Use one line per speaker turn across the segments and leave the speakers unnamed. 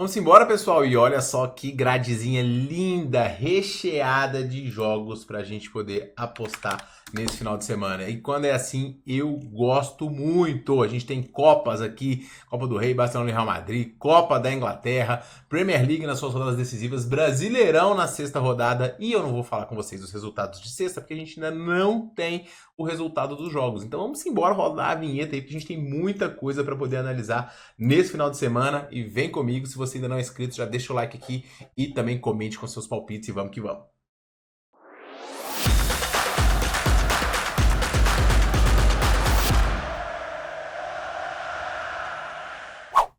Vamos embora, pessoal, e olha só que gradezinha linda, recheada de jogos para a gente poder apostar nesse final de semana. E quando é assim, eu gosto muito. A gente tem Copas aqui, Copa do Rei, Barcelona e Real Madrid, Copa da Inglaterra, Premier League nas suas rodadas decisivas, Brasileirão na sexta rodada, e eu não vou falar com vocês os resultados de sexta, porque a gente ainda não tem o resultado dos jogos. Então vamos embora rodar a vinheta aí, porque a gente tem muita coisa para poder analisar nesse final de semana. E vem comigo, se você ainda não é inscrito, já deixa o like aqui e também comente com seus palpites e vamos que vamos.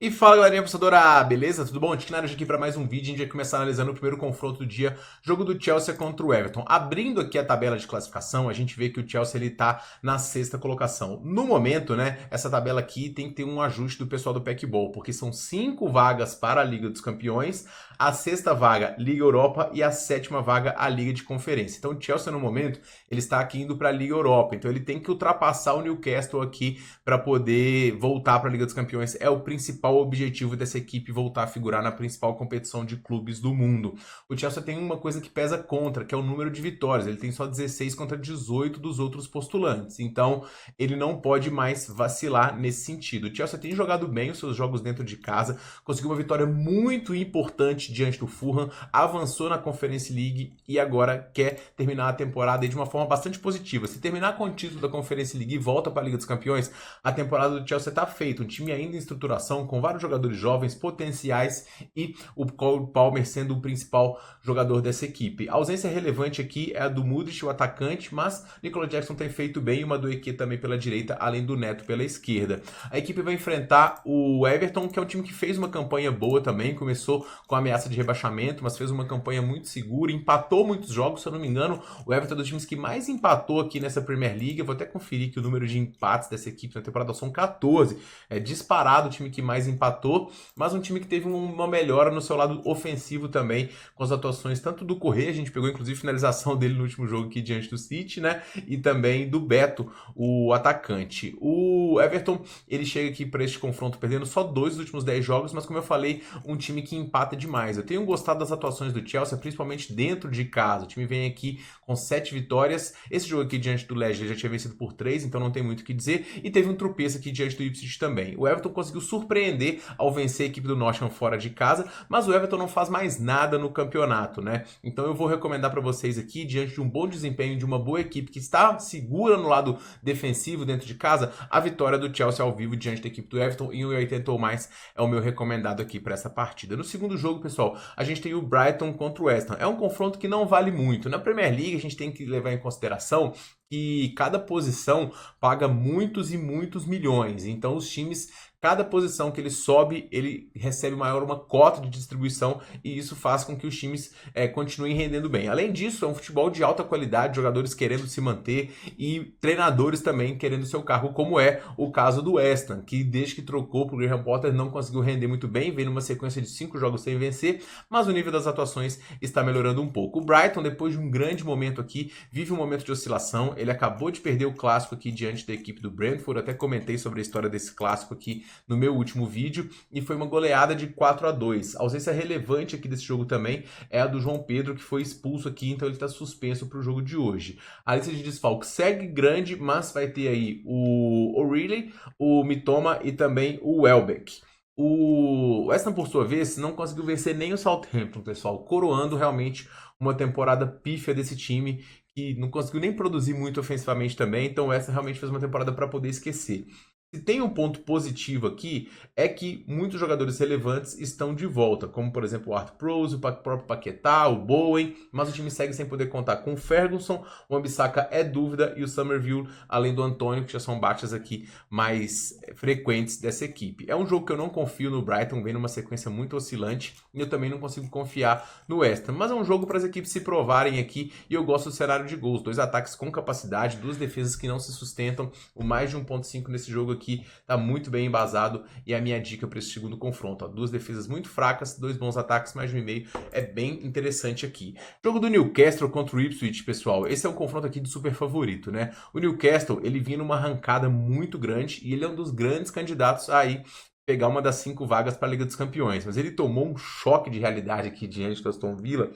E fala, galerinha apostadora, beleza? Tudo bom? Tiquinaro aqui para mais um vídeo. A gente vai começar analisando o primeiro confronto do dia, jogo do Chelsea contra o Everton. Abrindo aqui a tabela de classificação, a gente vê que o Chelsea ele tá na sexta colocação. No momento, né, essa tabela aqui tem que ter um ajuste do pessoal do Packball, porque são 5 vagas para a Liga dos Campeões, a sexta vaga Liga Europa e a sétima vaga a Liga de Conferência. Então o Chelsea no momento, ele está aqui indo para a Liga Europa, então ele tem que ultrapassar o Newcastle aqui para poder voltar para a Liga dos Campeões. É o principal objetivo dessa equipe, voltar a figurar na principal competição de clubes do mundo. O Chelsea tem uma coisa que pesa contra, que é o número de vitórias. Ele tem só 16 contra 18 dos outros postulantes. Então, ele não pode mais vacilar nesse sentido. O Chelsea tem jogado bem os seus jogos dentro de casa, conseguiu uma vitória muito importante diante do Fulham, avançou na Conference League e agora quer terminar a temporada de uma forma bastante positiva. Se terminar com o título da Conference League e volta para a Liga dos Campeões, a temporada do Chelsea está feita. Um time ainda em estruturação, com vários jogadores jovens, potenciais, e o Cole Palmer sendo o principal jogador dessa equipe. A ausência relevante aqui é a do Mudryk, o atacante, mas Nicolas Jackson tem feito bem, e uma do Eke também pela direita, além do Neto pela esquerda. A equipe vai enfrentar o Everton, que é um time que fez uma campanha boa também, começou com ameaça de rebaixamento, mas fez uma campanha muito segura, empatou muitos jogos, se eu não me engano, o Everton é um dos times que mais empatou aqui nessa Premier League. Eu vou até conferir que o número de empates dessa equipe na temporada são 14. É disparado o time que mais empatou, mas um time que teve uma melhora no seu lado ofensivo também, com as atuações tanto do Correa, a gente pegou inclusive finalização dele no último jogo aqui diante do City, né, e também do Beto, o atacante. O Everton, ele chega aqui para este confronto perdendo só 2 dos últimos 10 jogos, mas como eu falei, um time que empata demais. Eu tenho gostado das atuações do Chelsea, principalmente dentro de casa. O time vem aqui com 7 vitórias. Esse jogo aqui diante do Leicester já tinha vencido por 3, então não tem muito o que dizer, e teve um tropeço aqui diante do Ipswich também. O Everton conseguiu surpreender ao vencer a equipe do Nottingham fora de casa, mas o Everton não faz mais nada no campeonato, né? Então eu vou recomendar para vocês aqui, diante de um bom desempenho de uma boa equipe que está segura no lado defensivo dentro de casa, a vitória do Chelsea ao vivo diante da equipe do Everton em 1,80 ou mais é o meu recomendado aqui para essa partida. No segundo jogo, pessoal, a gente tem o Brighton contra o West Ham. É um confronto que não vale muito. Na Premier League a gente tem que levar em consideração que cada posição paga muitos e muitos milhões. Então os times, cada posição que ele sobe, ele recebe uma cota de distribuição, e isso faz com que os times continuem rendendo bem. Além disso, é um futebol de alta qualidade, jogadores querendo se manter e treinadores também querendo seu cargo, como é o caso do West Ham, que desde que trocou para o Graham Potter não conseguiu render muito bem, vem numa sequência de 5 jogos sem vencer, mas o nível das atuações está melhorando um pouco. O Brighton, depois de um grande momento aqui, vive um momento de oscilação. Ele acabou de perder o clássico aqui diante da equipe do Brentford, até comentei sobre a história desse clássico aqui no meu último vídeo, e foi uma goleada de 4-2. A ausência relevante aqui desse jogo também é a do João Pedro, que foi expulso aqui, então ele está suspenso para o jogo de hoje. A lista de desfalques segue grande, mas vai ter aí o O'Reilly, o Mitoma e também o Welbeck. O West Ham, por sua vez, não conseguiu vencer nem o Southampton, pessoal, coroando realmente uma temporada pífia desse time, que não conseguiu nem produzir muito ofensivamente também, então o West Ham realmente fez uma temporada para poder esquecer. Se tem um ponto positivo aqui, é que muitos jogadores relevantes estão de volta, como por exemplo o Art Prose, o próprio Paquetá, o Bowen, mas o time segue sem poder contar com o Ferguson, o Ambissaca é dúvida, e o Somerville, além do Antônio, que já são baixas aqui mais frequentes dessa equipe. É um jogo que eu não confio no Brighton, vem numa sequência muito oscilante, e eu também não consigo confiar no West Ham, mas é um jogo para as equipes se provarem aqui, e eu gosto do cenário de gols, 2 ataques com capacidade, 2 defesas que não se sustentam, o mais de 1,5 nesse jogo aqui está muito bem embasado, e a minha dica para esse segundo confronto, ó, 2 defesas muito fracas, 2 bons ataques, mais de 1,5, é bem interessante aqui. Jogo do Newcastle contra o Ipswich, pessoal, esse é um confronto aqui de super favorito, né? O Newcastle, ele vinha numa arrancada muito grande, e ele é um dos grandes candidatos aí pegar uma das 5 vagas para a Liga dos Campeões. Mas ele tomou um choque de realidade aqui diante do Aston Villa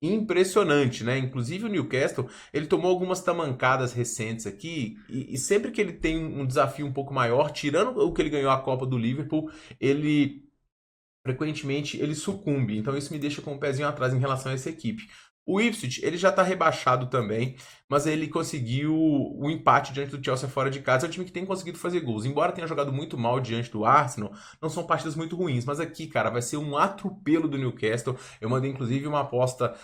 impressionante, né? Inclusive o Newcastle, ele tomou algumas tamancadas recentes aqui e sempre que ele tem um desafio um pouco maior, tirando o que ele ganhou a Copa do Liverpool, ele frequentemente ele sucumbe. Então isso me deixa com um pezinho atrás em relação a essa equipe. O Ipswich, ele já está rebaixado também, mas ele conseguiu o empate diante do Chelsea fora de casa. É um time que tem conseguido fazer gols. Embora tenha jogado muito mal diante do Arsenal, não são partidas muito ruins. Mas aqui, cara, vai ser um atropelo do Newcastle. Eu mandei, inclusive, uma aposta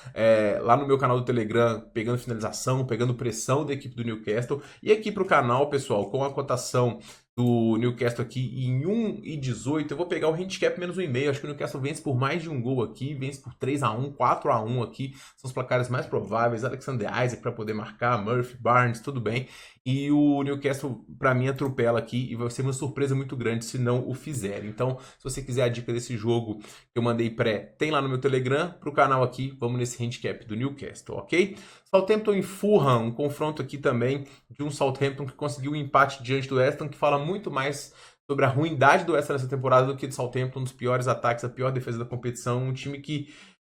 lá no meu canal do Telegram, pegando finalização, pegando pressão da equipe do Newcastle. E aqui para o canal, pessoal, com a cotação do Newcastle aqui em 1,18. Eu vou pegar o handicap menos 1,5. Acho que o Newcastle vence por mais de um gol aqui, vence por 3-1, 4-1 aqui. São os placares mais prováveis. Alexander Isaac para poder marcar, Murphy, Barnes, tudo bem. E o Newcastle, para mim, atropela aqui e vai ser uma surpresa muito grande se não o fizer. Então, se você quiser a dica desse jogo que eu mandei pré, tem lá no meu Telegram. Pro canal aqui, vamos nesse handicap do Newcastle, ok? Southampton e Fulham, um confronto aqui também de um Southampton que conseguiu um empate diante do West Ham, que fala muito mais sobre a ruindade do West Ham nessa temporada do que do Southampton, um dos piores ataques, a pior defesa da competição, um time que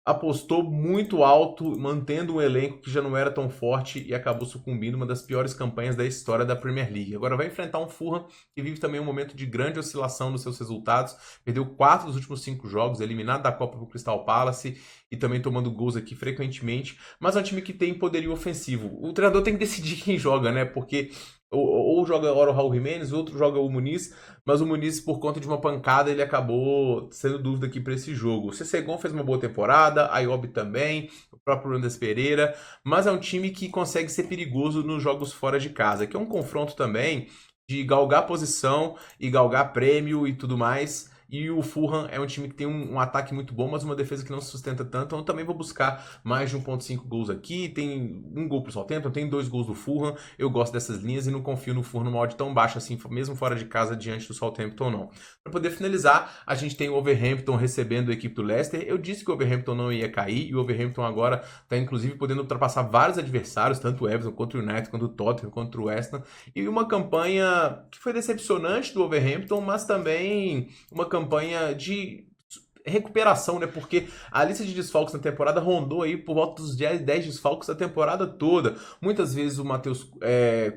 apostou muito alto, mantendo um elenco que já não era tão forte e acabou sucumbindo, uma das piores campanhas da história da Premier League. Agora vai enfrentar um Fulham que vive também um momento de grande oscilação nos seus resultados, perdeu 4 dos últimos 5 jogos, eliminado da Copa pro Crystal Palace e também tomando gols aqui frequentemente, mas é um time que tem poderio ofensivo. O treinador tem que decidir quem joga, né? Porque ou joga ora o Raul Jimenez, outro joga o Muniz, mas o Muniz, por conta de uma pancada, ele acabou sendo dúvida aqui para esse jogo. O Sessegnon fez uma boa temporada, a Ayobi também, o próprio Andrés Pereira, mas é um time que consegue ser perigoso nos jogos fora de casa, que é um confronto também de galgar posição e galgar prêmio e tudo mais. E o Fulham é um time que tem um ataque muito bom, mas uma defesa que não se sustenta tanto. Então eu também vou buscar mais de 1,5 gols aqui. Tem um gol pro Southampton, tem 2 gols do Fulham. Eu gosto dessas linhas e não confio no Fulham numa odd tão baixa assim, mesmo fora de casa, diante do Southampton não. Para poder finalizar, a gente tem o Wolverhampton recebendo a equipe do Leicester. Eu disse que o Wolverhampton não ia cair e o Wolverhampton agora está inclusive podendo ultrapassar vários adversários, tanto o Everton, quanto o United, quanto o Tottenham, quanto o West Ham. E uma campanha que foi decepcionante do Wolverhampton, mas também uma campanha de recuperação, né? Porque a lista de desfalques na temporada rondou aí por volta dos 10 desfalques da temporada toda. Muitas vezes o Matheus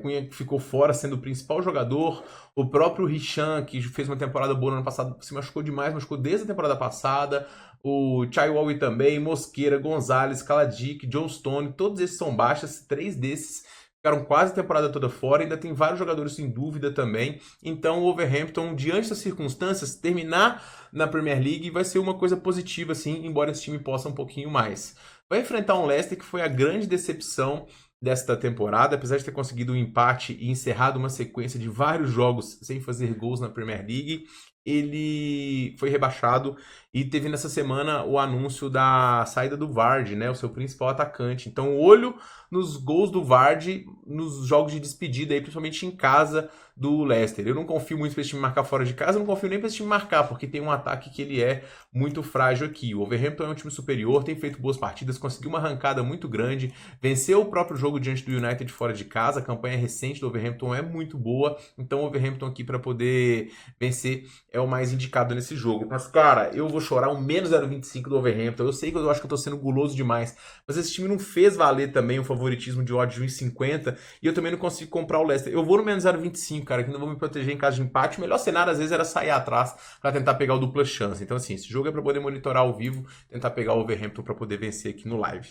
Cunha ficou fora sendo o principal jogador. O próprio Richan, que fez uma temporada boa no ano passado, se machucou demais, machucou desde a temporada passada. O Chaiwowi também, Mosquera, Gonzalez, Kaladic, John Stone, todos esses são baixas, 3 desses ficaram quase a temporada toda fora, ainda tem vários jogadores em dúvida também. Então o Wolverhampton, diante das circunstâncias, terminar na Premier League vai ser uma coisa positiva, sim, embora esse time possa um pouquinho mais. Vai enfrentar um Leicester que foi a grande decepção desta temporada, apesar de ter conseguido um empate e encerrado uma sequência de vários jogos sem fazer gols na Premier League. Ele foi rebaixado e teve nessa semana o anúncio da saída do Vardy, né, o seu principal atacante. Então, olho nos gols do Vardy nos jogos de despedida, aí, principalmente em casa do Leicester. Eu não confio muito para esse time marcar fora de casa, eu não confio nem para esse time marcar, porque tem um ataque que ele é muito frágil aqui. O Wolverhampton é um time superior, tem feito boas partidas, conseguiu uma arrancada muito grande, venceu o próprio jogo diante do United fora de casa, a campanha recente do Wolverhampton é muito boa, então o Wolverhampton aqui para poder vencer é o mais indicado nesse jogo. Mas, cara, eu vou chorar um menos 0,25 do Wolverhampton. Eu sei que eu acho que eu tô sendo guloso demais, mas esse time não fez valer também o favoritismo de odd de 1,50 e eu também não consigo comprar o Leicester. Eu vou no menos 0,25, cara, que ainda vou me proteger em caso de empate. O melhor cenário, às vezes, era sair atrás para tentar pegar o dupla chance. Então, assim, esse jogo é para poder monitorar ao vivo, tentar pegar o Wolverhampton para poder vencer aqui no live.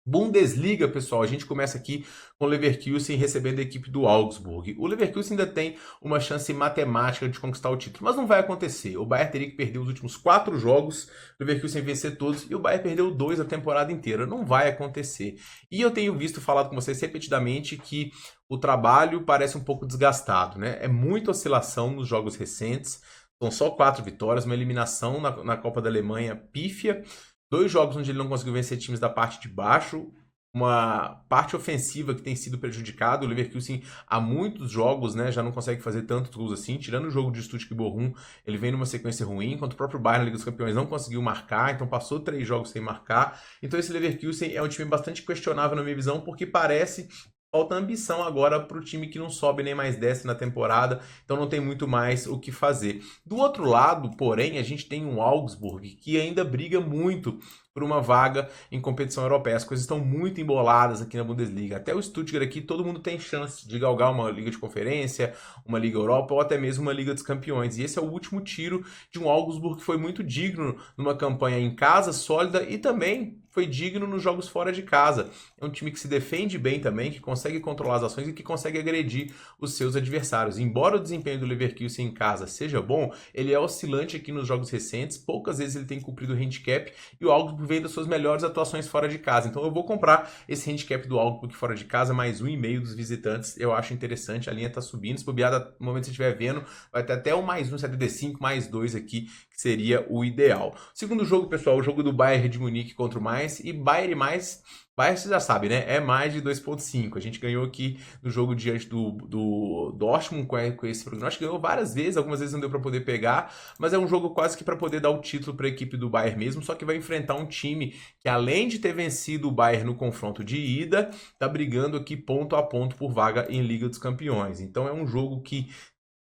Bundesliga, pessoal, a gente começa aqui com o Leverkusen recebendo a equipe do Augsburg. O Leverkusen ainda tem uma chance matemática de conquistar o título, mas não vai acontecer. O Bayern teria que perder os últimos 4 jogos, o Leverkusen vencer todos, e o Bayern perdeu 2 a temporada inteira. Não vai acontecer. E eu tenho falado com vocês repetidamente que o trabalho parece um pouco desgastado, né? É muita oscilação nos jogos recentes, são só 4 vitórias, uma eliminação na Copa da Alemanha pífia, 2 jogos onde ele não conseguiu vencer times da parte de baixo, uma parte ofensiva que tem sido prejudicada. O Leverkusen há muitos jogos, né, já não consegue fazer tantos gols assim, tirando o jogo de Stuttgart e Bochum, ele vem numa sequência ruim, enquanto o próprio Bayern na Liga dos Campeões não conseguiu marcar, então passou 3 jogos sem marcar. Então esse Leverkusen é um time bastante questionável na minha visão, porque parece falta ambição agora para o time que não sobe nem mais desce na temporada, então não tem muito mais o que fazer. Do outro lado, porém, a gente tem um Augsburg que ainda briga muito por uma vaga em competição europeia. As coisas estão muito emboladas aqui na Bundesliga. Até o Stuttgart aqui, todo mundo tem chance de galgar uma Liga de Conferência, uma Liga Europa ou até mesmo uma Liga dos Campeões. E esse é o último tiro de um Augsburg que foi muito digno numa campanha em casa, sólida, e também foi digno nos jogos fora de casa. É um time que se defende bem também, que consegue controlar as ações e que consegue agredir os seus adversários. Embora o desempenho do Leverkusen em casa seja bom, ele é oscilante aqui nos jogos recentes, poucas vezes ele tem cumprido o handicap e o Augsburg vem das suas melhores atuações fora de casa. Então eu vou comprar esse handicap do Augsburg fora de casa, mais 1,5 dos visitantes. Eu acho interessante, a linha tá subindo, se bobear no momento que você estiver vendo, vai ter até um mais 1,75, mais 2 aqui, que seria o ideal. Segundo jogo, pessoal, o jogo do Bayern de Munique contra o Mainz, e Bayern e mais, Bayern você já sabe, né? É mais de 2,5. A gente ganhou aqui no jogo diante do Dortmund com esse prognóstico. Ganhou várias vezes, algumas vezes não deu para poder pegar, mas é um jogo quase que para poder dar o título para a equipe do Bayern mesmo, só que vai enfrentar um time que, além de ter vencido o Bayern no confronto de ida, tá brigando aqui ponto a ponto por vaga em Liga dos Campeões. Então é um jogo que,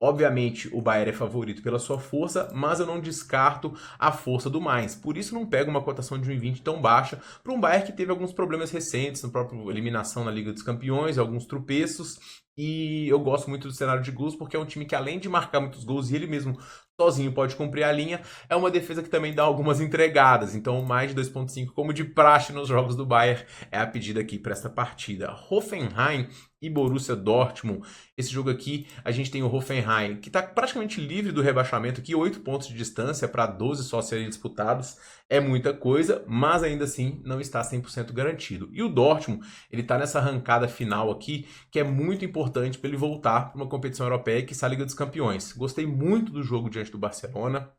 obviamente, o Bayern é favorito pela sua força, mas eu não descarto a força do Mainz. Por isso não pego uma cotação de 1,20 tão baixa para um Bayern que teve alguns problemas recentes, na própria eliminação na Liga dos Campeões, alguns tropeços. E eu gosto muito do cenário de gols, porque é um time que, além de marcar muitos gols e ele mesmo sozinho pode cumprir a linha, é uma defesa que também dá algumas entregadas. Então, mais de 2,5, como de praxe nos jogos do Bayern, é a pedida aqui para esta partida. Hoffenheim e Borussia Dortmund. Esse jogo aqui, a gente tem o Hoffenheim, que está praticamente livre do rebaixamento aqui, 8 pontos de distância para 12 só serem disputados. É muita coisa, mas ainda assim não está 100% garantido. E o Dortmund, ele está nessa arrancada final aqui, que é muito importante para ele voltar para uma competição europeia, que é a Liga dos Campeões. Gostei muito do jogo diante do Barcelona.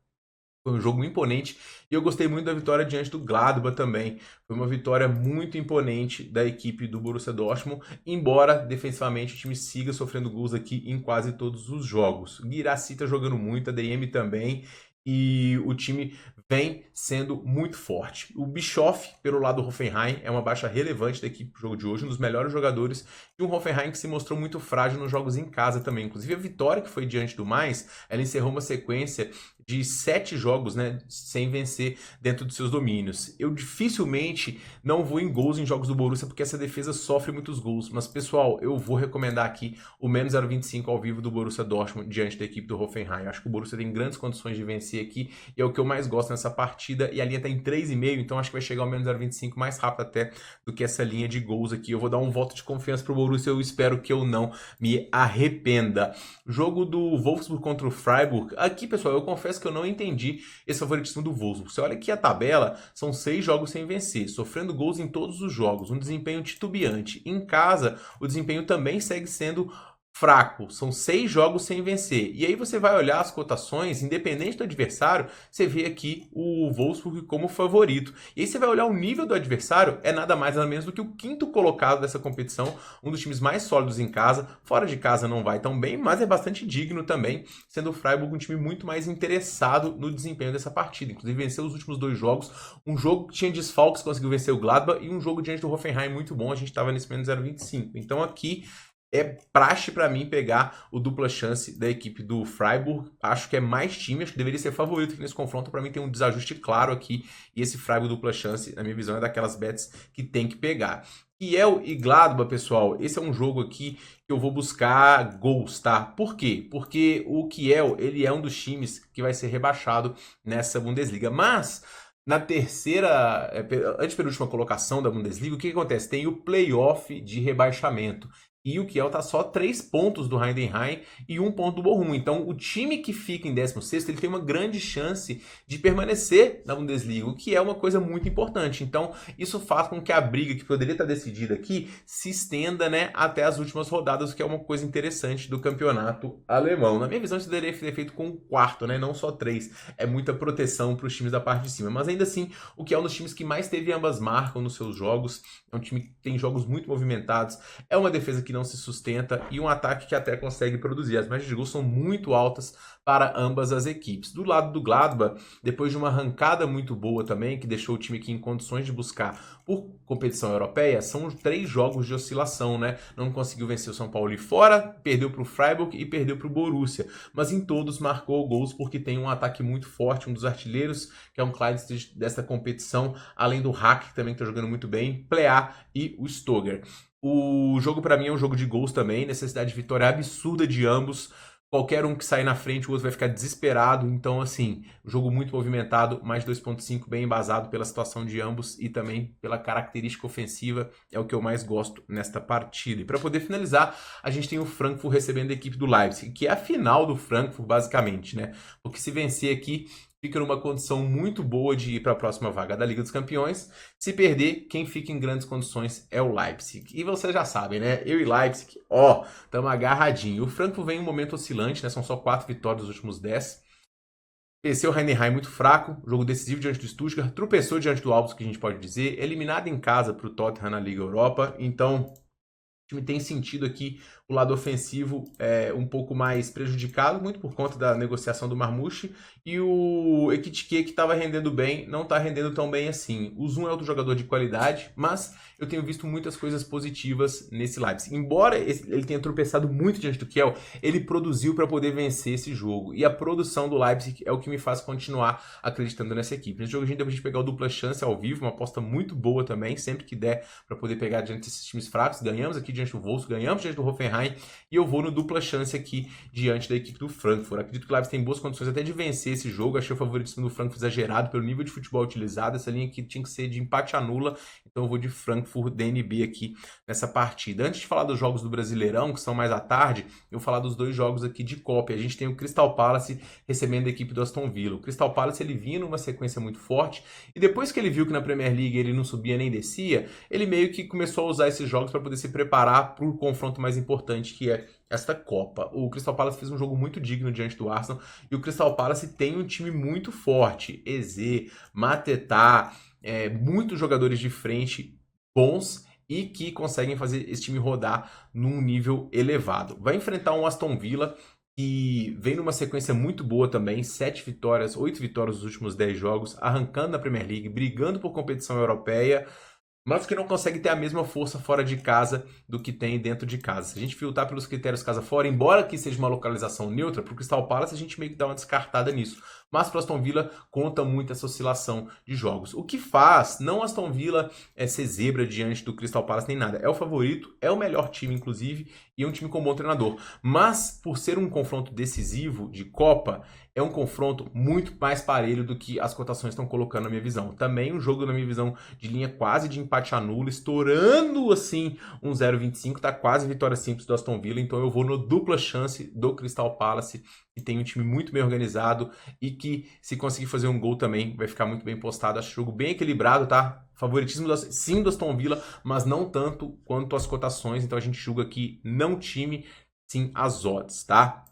Foi um jogo imponente e eu gostei muito da vitória diante do Gladbach também. Foi uma vitória muito imponente da equipe do Borussia Dortmund, embora defensivamente o time siga sofrendo gols aqui em quase todos os jogos. Guirassy tá jogando muito, a DM também, e o time vem sendo muito forte. O Bischoff, pelo lado do Hoffenheim, é uma baixa relevante da equipe do jogo de hoje, um dos melhores jogadores, e um Hoffenheim que se mostrou muito frágil nos jogos em casa também. Inclusive a vitória que foi diante do Mainz, ela encerrou uma sequência de 7 jogos, né, sem vencer dentro dos seus domínios. Eu dificilmente não vou em gols em jogos do Borussia, porque essa defesa sofre muitos gols. Mas, pessoal, eu vou recomendar aqui o menos 0,25 ao vivo do Borussia Dortmund diante da equipe do Hoffenheim. Acho que o Borussia tem grandes condições de vencer aqui, e é o que eu mais gosto nessa partida. E a linha está em 3,5, então acho que vai chegar ao menos 0,25 mais rápido até do que essa linha de gols aqui. Eu vou dar um voto de confiança pro Borussia, eu espero que eu não me arrependa. Jogo do Wolfsburg contra o Freiburg. Aqui, pessoal, eu confesso que eu não entendi esse favoritismo do Wolfsburg. Você olha aqui a tabela, são 6 jogos sem vencer, sofrendo gols em todos os jogos, um desempenho titubeante. Em casa, o desempenho também segue sendo fraco, são 6 jogos sem vencer. E aí você vai olhar as cotações, independente do adversário, você vê aqui o Wolfsburg como favorito. E aí você vai olhar o nível do adversário, é nada mais nada menos do que o 5º colocado dessa competição, um dos times mais sólidos em casa. Fora de casa não vai tão bem, mas é bastante digno também, sendo o Freiburg um time muito mais interessado no desempenho dessa partida. Inclusive venceu os últimos 2 jogos, um jogo que tinha desfalques, conseguiu vencer o Gladbach, e um jogo diante do Hoffenheim muito bom, a gente estava nesse menos 0,25. Então aqui é praxe para mim pegar o dupla chance da equipe do Freiburg. Acho que é mais time, acho que deveria ser favorito aqui nesse confronto. Para mim tem um desajuste claro aqui. E esse Freiburg dupla chance, na minha visão, é daquelas bets que tem que pegar. Kiel e Gladbach, pessoal, esse é um jogo aqui que eu vou buscar gols, tá? Por quê? Porque o Kiel, ele é um dos times que vai ser rebaixado nessa Bundesliga. Mas na terceira, antepenúltima colocação da Bundesliga, o que acontece? Tem o playoff de rebaixamento. E o Kiel está só 3 pontos do Heidenheim e 1 ponto do Bochum. Então, o time que fica em 16º, ele tem uma grande chance de permanecer na Bundesliga, o que é uma coisa muito importante. Então, isso faz com que a briga que poderia estar decidida aqui se estenda, né, até as últimas rodadas, o que é uma coisa interessante do campeonato alemão. Na minha visão, isso deveria ser feito com um quarto, né, não só 3. É muita proteção para os times da parte de cima. Mas ainda assim, o Kiel é um dos times que mais teve ambas marcam nos seus jogos. É um time que tem jogos muito movimentados. É uma defesa que que não se sustenta e um ataque que até consegue produzir. As médias de gols são muito altas para ambas as equipes. Do lado do Gladbach, depois de uma arrancada muito boa também, que deixou o time aqui em condições de buscar por competição europeia, são 3 jogos de oscilação, né? Não conseguiu vencer o São Paulo fora, perdeu para o Freiburg e perdeu para o Borussia. Mas em todos marcou gols porque tem um ataque muito forte, um dos artilheiros, que é um Clyde dessa competição, além do Hack, que também está jogando muito bem, Plea e o Stoger. O jogo para mim é um jogo de gols também, necessidade de vitória absurda de ambos. Qualquer um que sair na frente, o outro vai ficar desesperado. Então, assim, jogo muito movimentado, mais 2.5 bem embasado pela situação de ambos e também pela característica ofensiva. É o que eu mais gosto nesta partida. E para poder finalizar, a gente tem o Frankfurt recebendo a equipe do Leipzig, que é a final do Frankfurt, basicamente, né? Porque se vencer aqui, fica numa condição muito boa de ir para a próxima vaga da Liga dos Campeões. Se perder, quem fica em grandes condições é o Leipzig. E vocês já sabem, né? Eu e Leipzig, estamos agarradinhos. O Frankfurt vem em um momento oscilante, né? São só 4 vitórias dos últimos 10. Venceu o Heidenheim muito fraco, jogo decisivo diante do Stuttgart, tropeçou diante do Augsburg, que a gente pode dizer, eliminado em casa para o Tottenham na Liga Europa. Então, o time tem sentido aqui o lado ofensivo um pouco mais prejudicado, muito por conta da negociação do Marmouche, e o Ekitike, que estava rendendo bem, não está rendendo tão bem assim. O Zoom é outro jogador de qualidade, mas eu tenho visto muitas coisas positivas nesse Leipzig. Embora ele tenha tropeçado muito diante do Kiel, ele produziu para poder vencer esse jogo, e a produção do Leipzig é o que me faz continuar acreditando nessa equipe. Nesse jogo a gente deve pegar o dupla chance ao vivo, uma aposta muito boa também, sempre que der para poder pegar diante desses times fracos. Ganhamos aqui diante do Wolfsburg, ganhamos diante do Hoffenheim, e eu vou no dupla chance aqui diante da equipe do Frankfurt. Acredito que o Leipzig tem boas condições até de vencer esse jogo. Achei o favoritismo do Frankfurt exagerado pelo nível de futebol utilizado. Essa linha aqui tinha que ser de empate anula, então eu vou de Frankfurt DNB aqui nessa partida. Antes de falar dos jogos do Brasileirão, que são mais à tarde, eu vou falar dos 2 jogos aqui de Copa. A gente tem o Crystal Palace recebendo a equipe do Aston Villa. O Crystal Palace ele vinha numa sequência muito forte, e depois que ele viu que na Premier League ele não subia nem descia, ele meio que começou a usar esses jogos para poder se preparar para o confronto mais importante, que é esta Copa. O Crystal Palace fez um jogo muito digno diante do Arsenal, e o Crystal Palace tem um time muito forte. Eze, Mateta, muitos jogadores de frente bons e que conseguem fazer esse time rodar num nível elevado. Vai enfrentar um Aston Villa que vem numa sequência muito boa também, 7 vitórias, 8 vitórias nos últimos 10 jogos, arrancando na Premier League, brigando por competição europeia, mas que não consegue ter a mesma força fora de casa do que tem dentro de casa. Se a gente filtrar pelos critérios casa fora, embora que seja uma localização neutra, para o Crystal Palace a gente meio que dá uma descartada nisso. Mas para o Aston Villa conta muito essa oscilação de jogos. O que faz não Aston Villa ser zebra diante do Crystal Palace nem nada. É o favorito, é o melhor time inclusive, e é um time com um bom treinador. Mas por ser um confronto decisivo de Copa, é um confronto muito mais parelho do que as cotações estão colocando na minha visão. Também um jogo, na minha visão, de linha quase de empate anula, estourando assim um 0,25, tá quase vitória simples do Aston Villa, então eu vou no dupla chance do Crystal Palace, que tem um time muito bem organizado e que, se conseguir fazer um gol também, vai ficar muito bem postado. Acho o jogo bem equilibrado, tá? Favoritismo sim do Aston Villa, mas não tanto quanto as cotações, então a gente julga aqui não time, sim as odds, tá?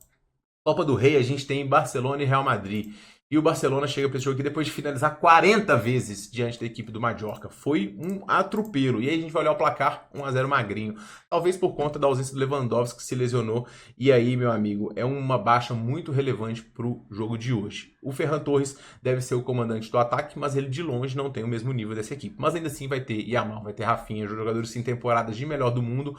Copa do Rei, a gente tem Barcelona e Real Madrid. E o Barcelona chega para esse jogo aqui depois de finalizar 40 vezes diante da equipe do Mallorca. Foi um atropelo. E aí a gente vai olhar o placar, 1-0 magrinho. Talvez por conta da ausência do Lewandowski, que se lesionou. E aí, meu amigo, é uma baixa muito relevante para o jogo de hoje. O Ferran Torres deve ser o comandante do ataque, mas ele de longe não tem o mesmo nível dessa equipe. Mas ainda assim vai ter Yamal, vai ter Rafinha, jogadores em temporadas de melhor do mundo,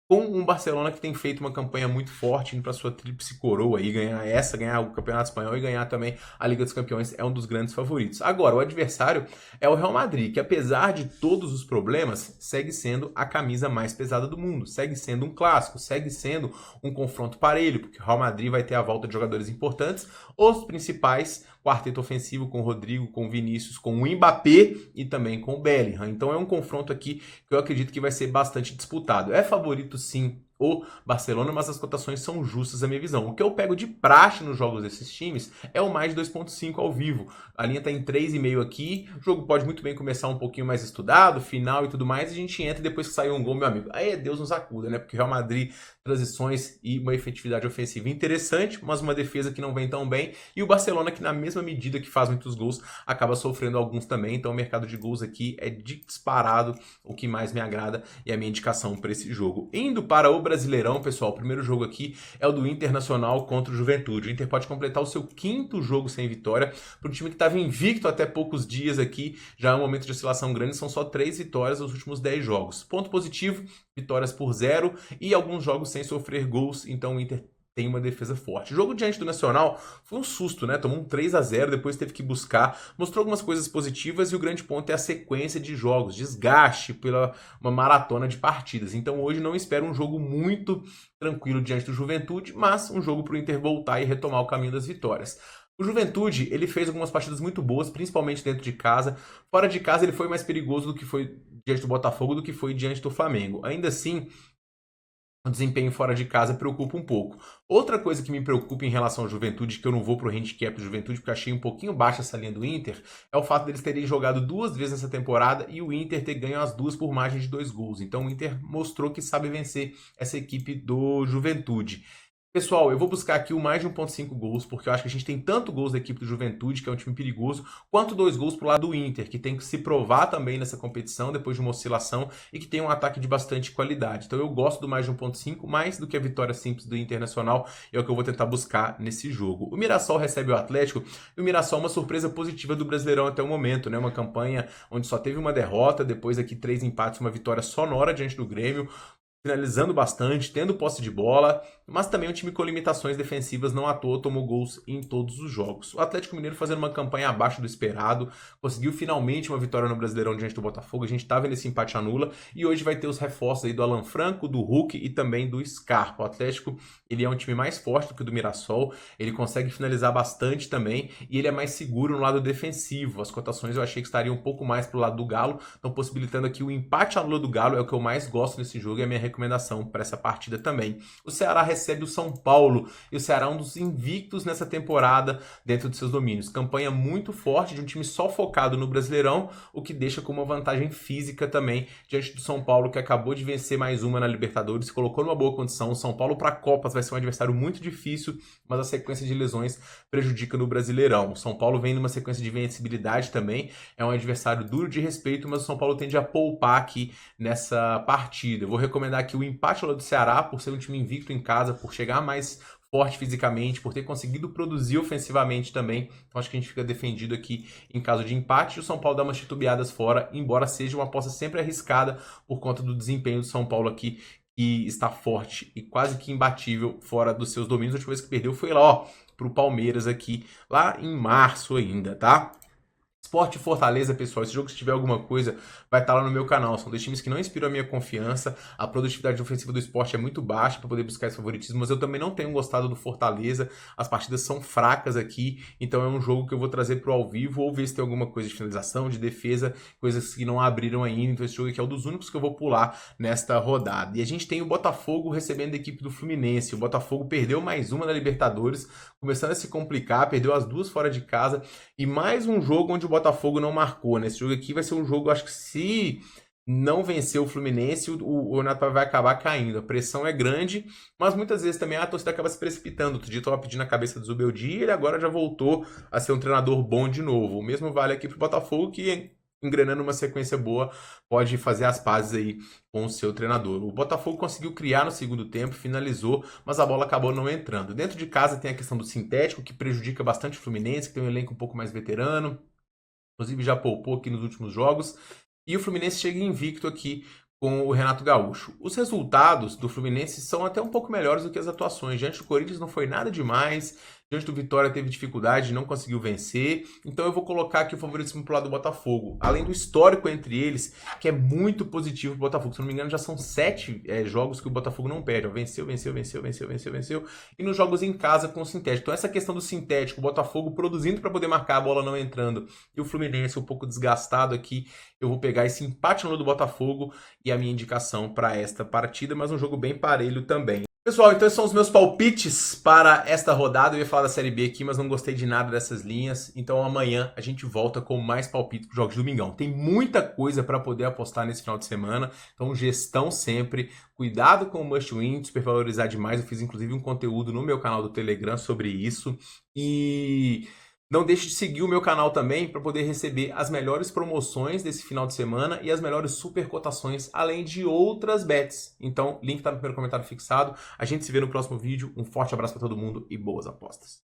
com um Barcelona que tem feito uma campanha muito forte, indo para sua tríplice coroa e ganhar o Campeonato Espanhol e ganhar também a Liga dos Campeões, é um dos grandes favoritos. Agora, o adversário é o Real Madrid, que apesar de todos os problemas, segue sendo a camisa mais pesada do mundo, segue sendo um clássico, segue sendo um confronto parelho, porque o Real Madrid vai ter a volta de jogadores importantes, os principais, quarteto ofensivo com o Rodrigo, com o Vinícius, com o Mbappé e também com o Bellingham. Então é um confronto aqui que eu acredito que vai ser bastante disputado. É favorito sim o Barcelona, mas as cotações são justas, a minha visão. O que eu pego de praxe nos jogos desses times é o mais de 2.5 ao vivo. A linha tá em 3,5 aqui, o jogo pode muito bem começar um pouquinho mais estudado, final e tudo mais, e a gente entra e depois que sair um gol, meu amigo, aí é Deus nos acuda, né? Porque o Real Madrid, transições e uma efetividade ofensiva interessante, mas uma defesa que não vem tão bem, e o Barcelona que na mesma medida que faz muitos gols, acaba sofrendo alguns também, então o mercado de gols aqui é disparado, o que mais me agrada e a minha indicação para esse jogo. Indo para o Brasileirão, pessoal, o primeiro jogo aqui é o do Internacional contra o Juventude. O Inter pode completar o seu 5º jogo sem vitória, para um time que estava invicto até poucos dias aqui, já é um momento de oscilação grande, são só 3 vitórias nos últimos 10 jogos. Ponto positivo, vitórias por 0 e alguns jogos sem sofrer gols, então o Inter tem uma defesa forte. O jogo diante do Nacional foi um susto, né? Tomou um 3-0, depois teve que buscar, mostrou algumas coisas positivas e o grande ponto é a sequência de jogos, desgaste pela uma maratona de partidas. Então hoje não espero um jogo muito tranquilo diante do Juventude, mas um jogo para o Inter voltar e retomar o caminho das vitórias. O Juventude, ele fez algumas partidas muito boas, principalmente dentro de casa. Fora de casa ele foi mais perigoso do que foi diante do Botafogo, do que foi diante do Flamengo. Ainda assim, o desempenho fora de casa preocupa um pouco. Outra coisa que me preocupa em relação ao Juventude, que eu não vou pro handicap do Juventude, porque eu achei um pouquinho baixa essa linha do Inter, é o fato deles terem jogado 2 vezes nessa temporada e o Inter ter ganho as 2 por margem de 2 gols. Então o Inter mostrou que sabe vencer essa equipe do Juventude. Pessoal, eu vou buscar aqui o mais de 1.5 gols, porque eu acho que a gente tem tanto gols da equipe do Juventude, que é um time perigoso, quanto 2 gols pro lado do Inter, que tem que se provar também nessa competição, depois de uma oscilação, e que tem um ataque de bastante qualidade. Então eu gosto do mais de 1.5, mais do que a vitória simples do Internacional, é o que eu vou tentar buscar nesse jogo. O Mirassol recebe o Atlético, e o Mirassol é uma surpresa positiva do Brasileirão até o momento, né? Uma campanha onde só teve uma derrota, depois aqui 3 empates, uma vitória sonora diante do Grêmio, finalizando bastante, tendo posse de bola, mas também um time com limitações defensivas, não à toa tomou gols em todos os jogos. O Atlético Mineiro fazendo uma campanha abaixo do esperado, conseguiu finalmente uma vitória no Brasileirão diante do Botafogo, a gente tá vendo esse empate anula, e hoje vai ter os reforços aí do Alan Franco, do Hulk e também do Scarpa. O Atlético, ele é um time mais forte do que o do Mirassol, ele consegue finalizar bastante também, e ele é mais seguro no lado defensivo. As cotações eu achei que estariam um pouco mais pro lado do Galo, então possibilitando aqui o empate anula do Galo, é o que eu mais gosto nesse jogo e é a minha recomendação para essa partida também. O Ceará recebe o São Paulo e o Ceará é um dos invictos nessa temporada dentro de seus domínios. Campanha muito forte de um time só focado no Brasileirão, o que deixa com uma vantagem física também diante do São Paulo, que acabou de vencer mais uma na Libertadores, se colocou numa boa condição. O São Paulo para Copas vai ser um adversário muito difícil, mas a sequência de lesões prejudica no Brasileirão. O São Paulo vem numa sequência de vencibilidade também, é um adversário duro de respeito, mas o São Paulo tende a poupar aqui nessa partida. Eu vou recomendar aqui o empate do Ceará, por ser um time invicto em casa, por chegar mais forte fisicamente, por ter conseguido produzir ofensivamente também. Então acho que a gente fica defendido aqui em caso de empate. E o São Paulo dá umas titubeadas fora, embora seja uma aposta sempre arriscada por conta do desempenho do São Paulo aqui, que está forte e quase que imbatível fora dos seus domínios. A última vez que perdeu foi lá, ó, pro Palmeiras aqui, lá em março ainda, tá? Sport Fortaleza, pessoal, esse jogo, se tiver alguma coisa, vai estar lá no meu canal. São 2 times que não inspiram a minha confiança. A produtividade ofensiva do Sport é muito baixa para poder buscar esse favoritismo, mas eu também não tenho gostado do Fortaleza. As partidas são fracas aqui, então é um jogo que eu vou trazer para o ao vivo ou ver se tem alguma coisa de finalização, de defesa, coisas que não abriram ainda. Então esse jogo aqui é um dos únicos que eu vou pular nesta rodada. E a gente tem o Botafogo recebendo a equipe do Fluminense. O Botafogo perdeu mais uma na Libertadores, começando a se complicar, perdeu as 2 fora de casa e mais um jogo onde o Botafogo não marcou, né? Esse jogo aqui vai ser um jogo, acho que se não vencer o Fluminense, o Renato vai acabar caindo. A pressão é grande, mas muitas vezes também a torcida acaba se precipitando. Outro dia eu estava pedindo a cabeça do Zubeldia e ele agora já voltou a ser um treinador bom de novo. O mesmo vale aqui para o Botafogo, que engrenando uma sequência boa, pode fazer as pazes aí com o seu treinador. O Botafogo conseguiu criar no segundo tempo, finalizou, mas a bola acabou não entrando. Dentro de casa tem a questão do sintético, que prejudica bastante o Fluminense, que tem um elenco um pouco mais veterano, inclusive já poupou aqui nos últimos jogos, e o Fluminense chega invicto aqui com o Renato Gaúcho. Os resultados do Fluminense são até um pouco melhores do que as atuações. Diante do Corinthians não foi nada demais, Diante do Vitória teve dificuldade, não conseguiu vencer, então eu vou colocar aqui o favoritismo pro lado do Botafogo. Além do histórico entre eles, que é muito positivo pro Botafogo. Se não me engano, já são 7 jogos que o Botafogo não perde. Ó, venceu. E nos jogos em casa com o sintético. Então essa questão do sintético, o Botafogo produzindo para poder marcar, a bola não entrando, e o Fluminense um pouco desgastado aqui, eu vou pegar esse empate no lado do Botafogo e a minha indicação para esta partida, mas um jogo bem parelho também. Pessoal, então esses são os meus palpites para esta rodada. Eu ia falar da Série B aqui, mas não gostei de nada dessas linhas. Então amanhã a gente volta com mais palpites para os jogos de domingão. Tem muita coisa para poder apostar nesse final de semana. Então gestão sempre. Cuidado com o must win, supervalorizar demais. Eu fiz inclusive um conteúdo no meu canal do Telegram sobre isso. E não deixe de seguir o meu canal também para poder receber as melhores promoções desse final de semana e as melhores super cotações, além de outras bets. Então, link tá no primeiro comentário fixado. A gente se vê no próximo vídeo. Um forte abraço para todo mundo e boas apostas.